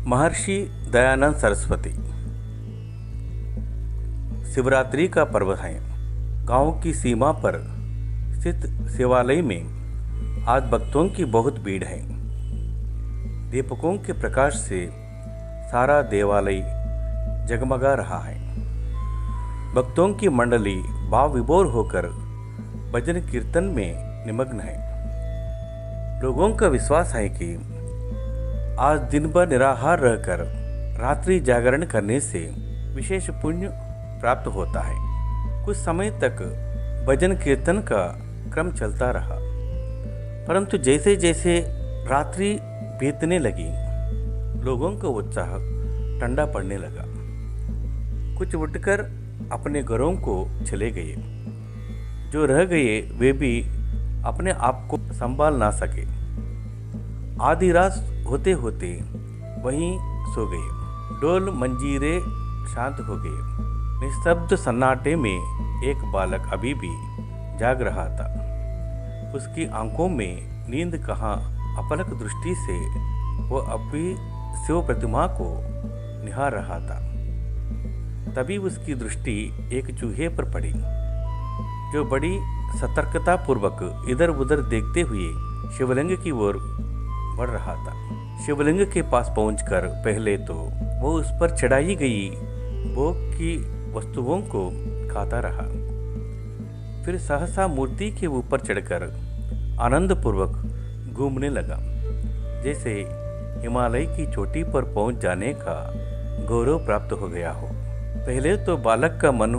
महर्षि दयानंद सरस्वती। शिवरात्रि का पर्व है। गांव की सीमा पर स्थित शिवालय में आज भक्तों की बहुत भीड़ है। दीपकों के प्रकाश से सारा देवालय जगमगा रहा है। भक्तों की मंडली भाव विभोर होकर भजन कीर्तन में निमग्न है। लोगों का विश्वास है कि आज दिन भर निराहार रहकर रात्रि जागरण करने से विशेष पुण्य प्राप्त होता है। कुछ समय तक भजन कीर्तन का क्रम चलता रहा, परंतु जैसे जैसे रात्रि बीतने लगी, लोगों का उत्साह ठंडा पड़ने लगा। कुछ उठकर अपने घरों को चले गए। जो रह गए वे भी अपने आप को संभाल ना सके। आधी रात होते होते वहीं सो गए। ढोल मंजीरे शांत हो गए। निस्तब्ध सन्नाटे में एक बालक अभी भी जाग रहा था। उसकी आंखों में नींद कहाँ, अपलक दृष्टि से वह अब भी शिव प्रतिमा को निहार रहा था। तभी उसकी दृष्टि एक चूहे पर पड़ी, जो बड़ी सतर्कता पूर्वक इधर उधर देखते हुए शिवलिंग की ओर बढ़ रहा था। शिवलिंग के पास पहुंचकर पहले तो वो उस पर चढ़ाई गई भोग की वस्तुओं को खाता रहा। फिर सहसा मूर्ति के ऊपर चढ़कर आनंद पूर्वक घूमने लगा, जैसे हिमालय की चोटी पर पहुंच जाने का गौरव प्राप्त हो गया हो। पहले तो बालक का मन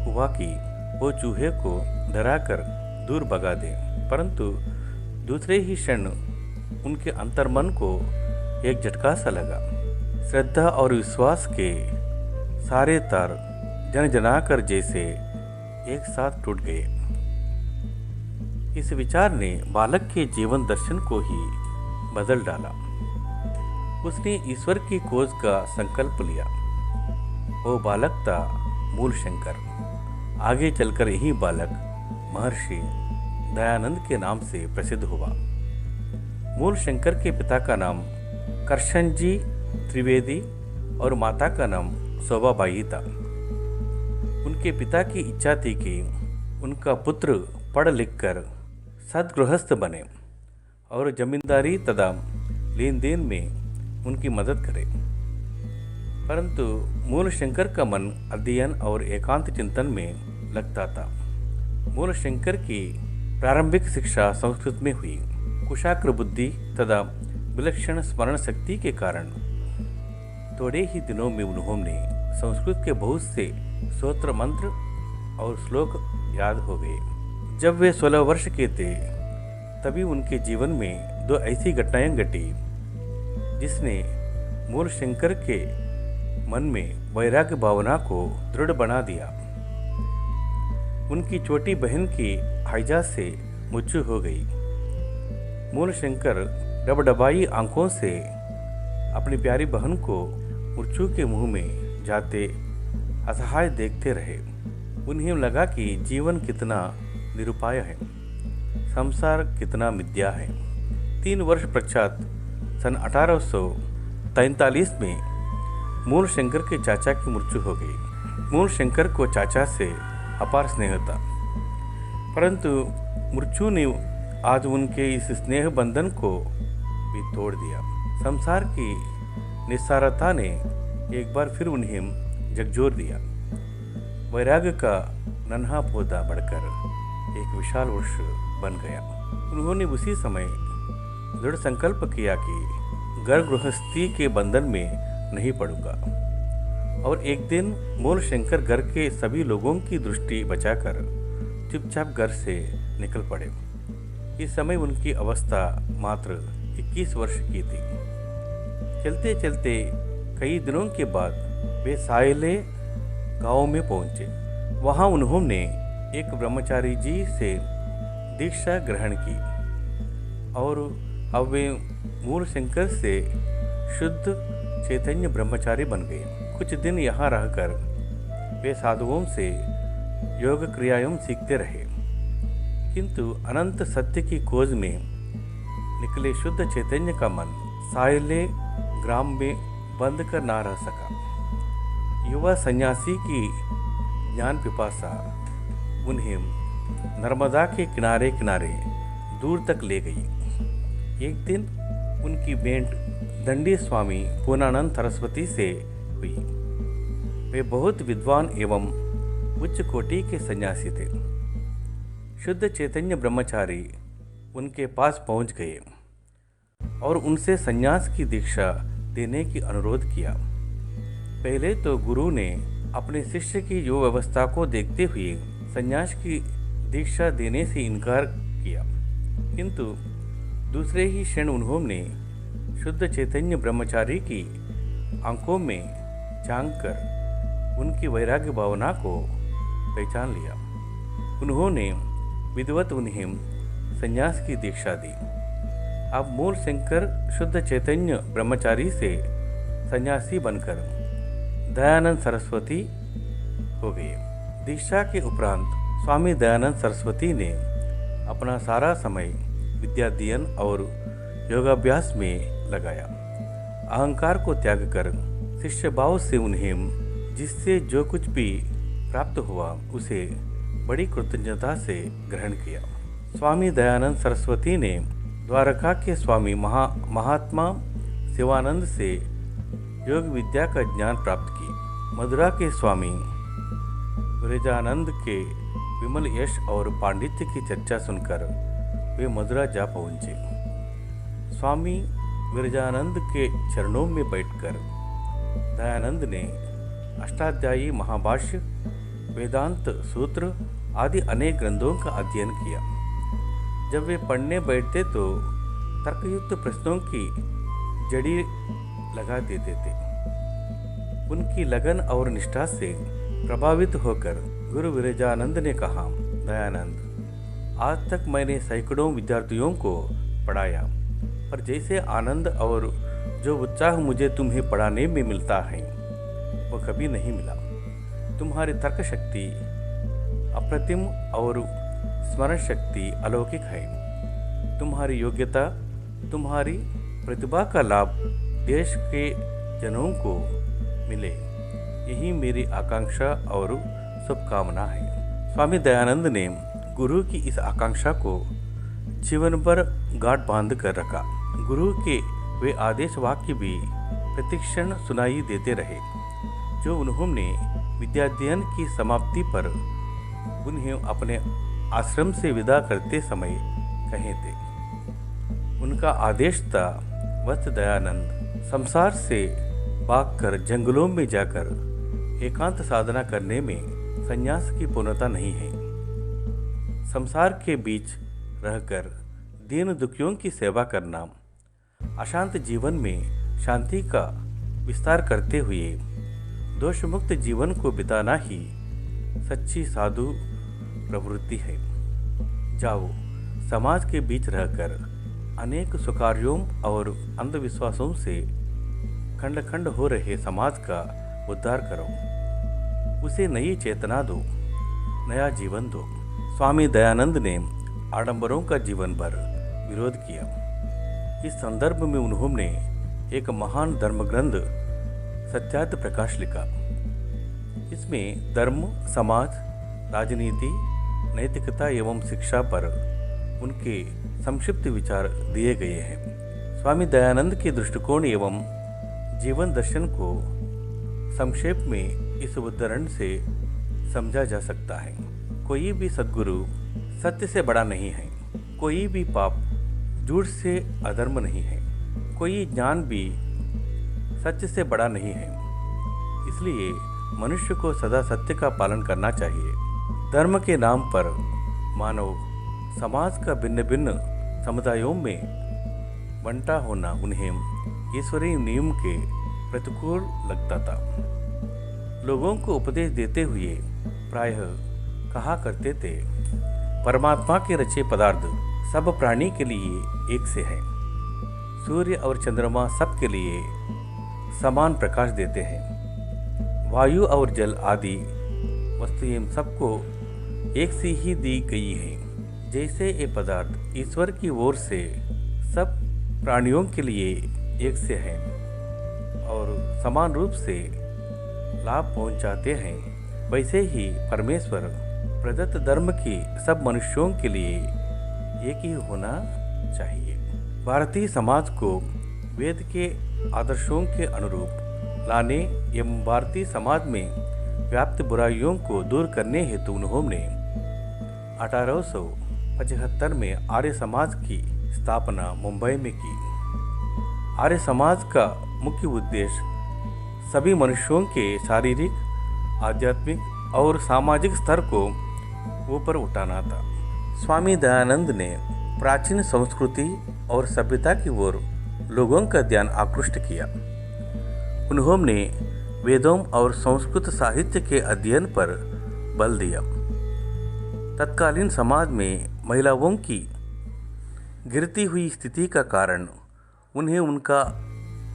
हुआ कि वो चूहे को डराकर दूर भगा दे, परंतु दूसरे ही क्षण उनके अंतर्मन को एक झटका सा लगा। श्रद्धा और विश्वास के सारे तार जनजनाकर जैसे एक साथ टूट गए। इस विचार ने बालक के जीवन दर्शन को ही बदल डाला। उसने ईश्वर की खोज का संकल्प लिया। वो बालक था मूल शंकर। आगे चलकर यही बालक महर्षि दयानंद के नाम से प्रसिद्ध हुआ। मूल शंकर के पिता का नाम करशनजी त्रिवेदी और माता का नाम शोभाबाई था। उनके पिता की इच्छा थी कि उनका पुत्र पढ़ लिखकर सद्गृहस्थ बने और जमींदारी तथा लेन देन में उनकी मदद करे, परंतु मूल शंकर का मन अध्ययन और एकांत चिंतन में लगता था। मूल शंकर की प्रारंभिक शिक्षा संस्कृत में हुई। कुशाग्र बुद्धि तथा विलक्षण स्मरण शक्ति के कारण थोड़े ही दिनों में उन्होंने संस्कृत के बहुत से स्तोत्र मंत्र और श्लोक याद हो गए। जब वे 16 वर्ष के थे, तभी उनके जीवन में 2 ऐसी घटनाएं घटी जिसने मूल शंकर के मन में वैराग्य भावना को दृढ़ बना दिया। उनकी छोटी बहन की हैजा से मृत्यु हो गई। मूल शंकर डबडबाई आंखों से अपनी प्यारी बहन को मृत्यु के मुंह में जाते असहाय देखते रहे। उन्हें लगा कि जीवन कितना निरुपाय है, संसार कितना मिथ्या है। 3 वर्ष पश्चात सन 1843 में मूल शंकर के चाचा की मृत्यु हो गई। मूल शंकर को चाचा से अपार स्नेह था, परंतु मृत्यु ने आज उनके इस स्नेह बंधन को भी तोड़ दिया। संसार की निस्सारता ने एक बार फिर उन्हें झकझोर दिया। वैराग्य का नन्हा पौधा बढ़कर एक विशाल वृक्ष बन गया। उन्होंने उसी समय दृढ़ संकल्प किया कि घर गृहस्थी के बंधन में नहीं पड़ूंगा, और एक दिन मूल शंकर घर के सभी लोगों की दृष्टि बचाकर चुपचाप घर से निकल पड़े। इस समय उनकी अवस्था मात्र 21 वर्ष की थी। चलते चलते कई दिनों के बाद वे सायले गांव में पहुंचे। वहां उन्होंने एक ब्रह्मचारी जी से दीक्षा ग्रहण की और अब वे मूल शंकर से शुद्ध चैतन्य ब्रह्मचारी बन गए। कुछ दिन यहाँ रहकर वे साधुओं से योग क्रियाएं सीखते रहे, किंतु अनंत सत्य की खोज में निकले शुद्ध चैतन्य का मन सायले ग्राम में बंद कर ना रह सका। युवा सन्यासी की ज्ञान पिपासा उन्हें नर्मदा के किनारे किनारे दूर तक ले गई। एक दिन उनकी भेंट दंडी स्वामी पूर्णानंद सरस्वती से हुई। वे बहुत विद्वान एवं उच्च कोटि के सन्यासी थे। शुद्ध चैतन्य ब्रह्मचारी उनके पास पहुंच गए और उनसे सन्यास की दीक्षा देने की अनुरोध किया। पहले तो गुरु ने अपने शिष्य की यो व्यवस्था को देखते हुए सन्यास की दीक्षा देने से इनकार किया, किंतु दूसरे ही क्षण उन्होंने शुद्ध चैतन्य ब्रह्मचारी की आंखों में झांककर उनकी वैराग्य भावना को पहचान लिया। उन्होंने विधिवत उन्हें सन्यास की दीक्षा दी। अब मूल शंकर शुद्ध चैतन्य ब्रह्मचारी से सन्यासी बनकर दयानंद सरस्वती हो गए। दीक्षा के उपरांत स्वामी दयानंद सरस्वती ने अपना सारा समय विद्याध्ययन और योगाभ्यास में लगाया। अहंकार को त्याग कर शिष्य भाव से उन्हें जिससे जो कुछ भी प्राप्त हुआ उसे बड़ी कृतज्ञता से ग्रहण किया। स्वामी दयानंद सरस्वती ने द्वारका के स्वामी महात्मा शिवानंद से योग विद्या का ज्ञान प्राप्त की। मथुरा के स्वामी विरजानंद के विमल यश और पांडित्य की चर्चा सुनकर वे मथुरा जा पहुंचे। स्वामी विरजानंद के चरणों में बैठकर दयानंद ने अष्टाध्यायी महाभाष्य, वेदांत सूत्र आदि अनेक ग्रंथों का अध्ययन किया। जब वे पढ़ने बैठते तो तर्कयुक्त प्रश्नों की जड़ी लगा देते थे। उनकी लगन और निष्ठा से प्रभावित होकर गुरु विरजानंद ने कहा, दयानंद, आज तक मैंने सैकड़ों विद्यार्थियों को पढ़ाया, पर जैसे आनंद और जो उत्साह मुझे तुम्हें पढ़ाने में मिलता है वो कभी नहीं मिला। तुम्हारी तर्क शक्ति अप्रतिम और स्मरण शक्ति अलौकिक है। तुम्हारी योग्यता, तुम्हारी प्रतिभा का लाभ देश के जनों को मिले, यही मेरी आकांक्षा और शुभकामना है। स्वामी दयानंद ने गुरु की इस आकांक्षा को जीवन भर गांठ बांध कर रखा। गुरु के वे आदेश वाक्य भी प्रतिक्षण सुनाई देते रहे, जो उन्होंने विद्याध्ययन की समाप्ति पर उन्हें अपने आश्रम से विदा करते समय कहे थे। उनका आदेश था, वत्स दयानंद, संसार से भागकर जंगलों में जाकर एकांत साधना करने में संन्यास की पूर्णता नहीं है। संसार के बीच रहकर दीन दुखियों की सेवा करना, अशांत जीवन में शांति का विस्तार करते हुए दोषमुक्त जीवन को बिताना ही सच्ची साधु प्रवृत्ति है। जाओ, समाज के बीच रहकर अनेक सुकार्यों और अंधविश्वासों से खंड खंड हो रहे समाज का उद्धार करो, उसे नई चेतना दो, नया जीवन दो। स्वामी दयानंद ने आडंबरों का जीवन भर विरोध किया। इस संदर्भ में उन्होंने एक महान धर्म ग्रंथ सत्यार्थ प्रकाश लिखा। इसमें धर्म, समाज, राजनीति, नैतिकता एवं शिक्षा पर उनके संक्षिप्त विचार दिए गए हैं। स्वामी दयानंद के दृष्टिकोण एवं जीवन दर्शन को संक्षेप में इस उदाहरण से समझा जा सकता है। कोई भी सद्गुरु सत्य से बड़ा नहीं है, कोई भी पाप झूठ से अधर्म नहीं है, कोई ज्ञान भी सत्य से बड़ा नहीं है। इसलिए मनुष्य को सदा सत्य का पालन करना चाहिए। धर्म के नाम पर मानव समाज का भिन्न भिन्न समुदायों में बंटा होना उन्हें ईश्वरीय नियम के प्रतिकूल लगता था। लोगों को उपदेश देते हुए प्रायः कहा करते थे, परमात्मा के रचे पदार्थ सब प्राणी के लिए एक से है। सूर्य और चंद्रमा सबके लिए समान प्रकाश देते हैं। वायु और जल आदि वस्तुएं सबको एक सी ही दी गई है। जैसे ये पदार्थ ईश्वर की ओर से सब प्राणियों के लिए एक से है, और समान रूप से लाभ पहुंचाते हैं, वैसे ही परमेश्वर प्रदत्त धर्म की सब मनुष्यों के लिए एक ही होना चाहिए। भारतीय समाज को वेद के आदर्शों के अनुरूप लाने एवं भारतीय समाज में व्याप्त बुराइयों को दूर करने हेतु उन्होंने 1875 में आर्य समाज की स्थापना मुंबई में की। आर्य समाज का मुख्य उद्देश्य सभी मनुष्यों के शारीरिक, आध्यात्मिक और सामाजिक स्तर को ऊपर उठाना था। स्वामी दयानंद ने प्राचीन संस्कृति और सभ्यता की ओर लोगों का ध्यान आकृष्ट किया। उन्होंने वेदों और संस्कृत साहित्य के अध्ययन पर बल दिया। तत्कालीन समाज में महिलाओं की गिरती हुई स्थिति का कारण उन्हें उनका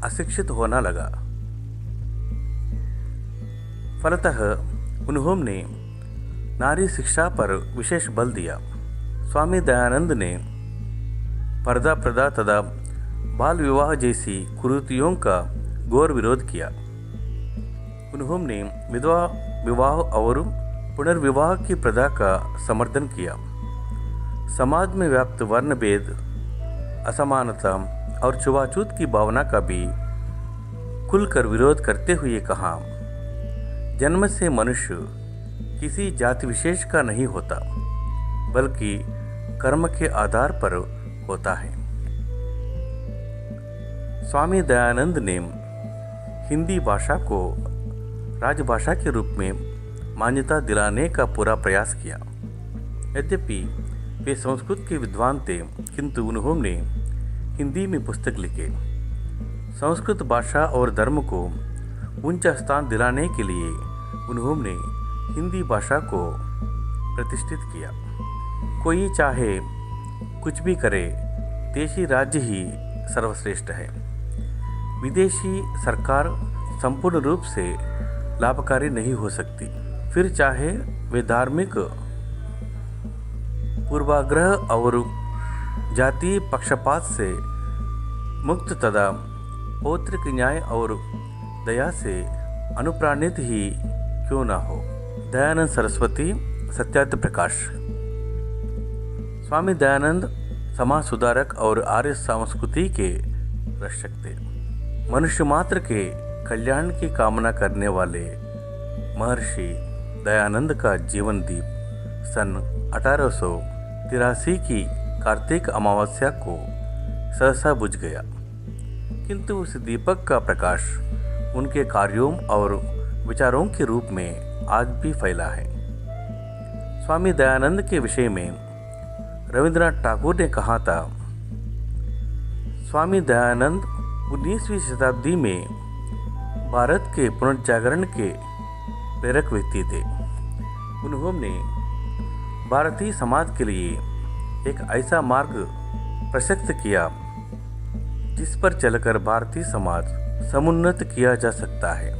अशिक्षित होना लगा। फलतः उन्होंने नारी शिक्षा पर विशेष बल दिया। स्वामी दयानंद ने पर्दा प्रथा तथा बाल विवाह जैसी कुरीतियों का घोर विरोध किया। उन्होंने विधवा विवाह और पुनर्विवाह की प्रथा का समर्थन किया। समाज में व्याप्त वर्ण भेद, असमानता और छुआछूत की भावना का भी खुलकर विरोध करते हुए कहा, जन्म से मनुष्य किसी जाति विशेष का नहीं होता, बल्कि कर्म के आधार पर होता है। स्वामी दयानंद ने हिंदी भाषा को राजभाषा के रूप में मान्यता दिलाने का पूरा प्रयास किया। यद्यपि वे संस्कृत के विद्वान थे, किंतु उन्होंने हिंदी में पुस्तक लिखे। संस्कृत भाषा और धर्म को ऊंचा स्थान दिलाने के लिए उन्होंने हिंदी भाषा को प्रतिष्ठित किया। कोई चाहे कुछ भी करे, देशी राज्य ही सर्वश्रेष्ठ है। विदेशी सरकार संपूर्ण रूप से लाभकारी नहीं हो सकती, फिर चाहे वे धार्मिक पूर्वाग्रह और जातीय पक्षपात से मुक्त तथा पौत्रिक न्याय और दया से अनुप्राणित ही क्यों ना हो। दयानंद सरस्वती सत्यार्थ प्रकाश। स्वामी दयानंद समाज सुधारक और आर्य संस्कृति के रक्षक थे। मनुष्य मात्र के कल्याण की कामना करने वाले महर्षि दयानंद का जीवन दीप सन 1883 की कार्तिक अमावस्या को सहसा बुझ गया, किंतु उस दीपक का प्रकाश उनके कार्यों और विचारों के रूप में आज भी फैला है। स्वामी दयानंद के विषय में रविंद्रनाथ टैगोर ने कहा था, स्वामी दयानंद 19वीं शताब्दी में भारत के पुनर्जागरण के प्रेरक व्यक्ति थे। उन्होंने भारतीय समाज के लिए एक ऐसा मार्ग प्रशस्त किया जिस पर चलकर भारतीय समाज समुन्नत किया जा सकता है।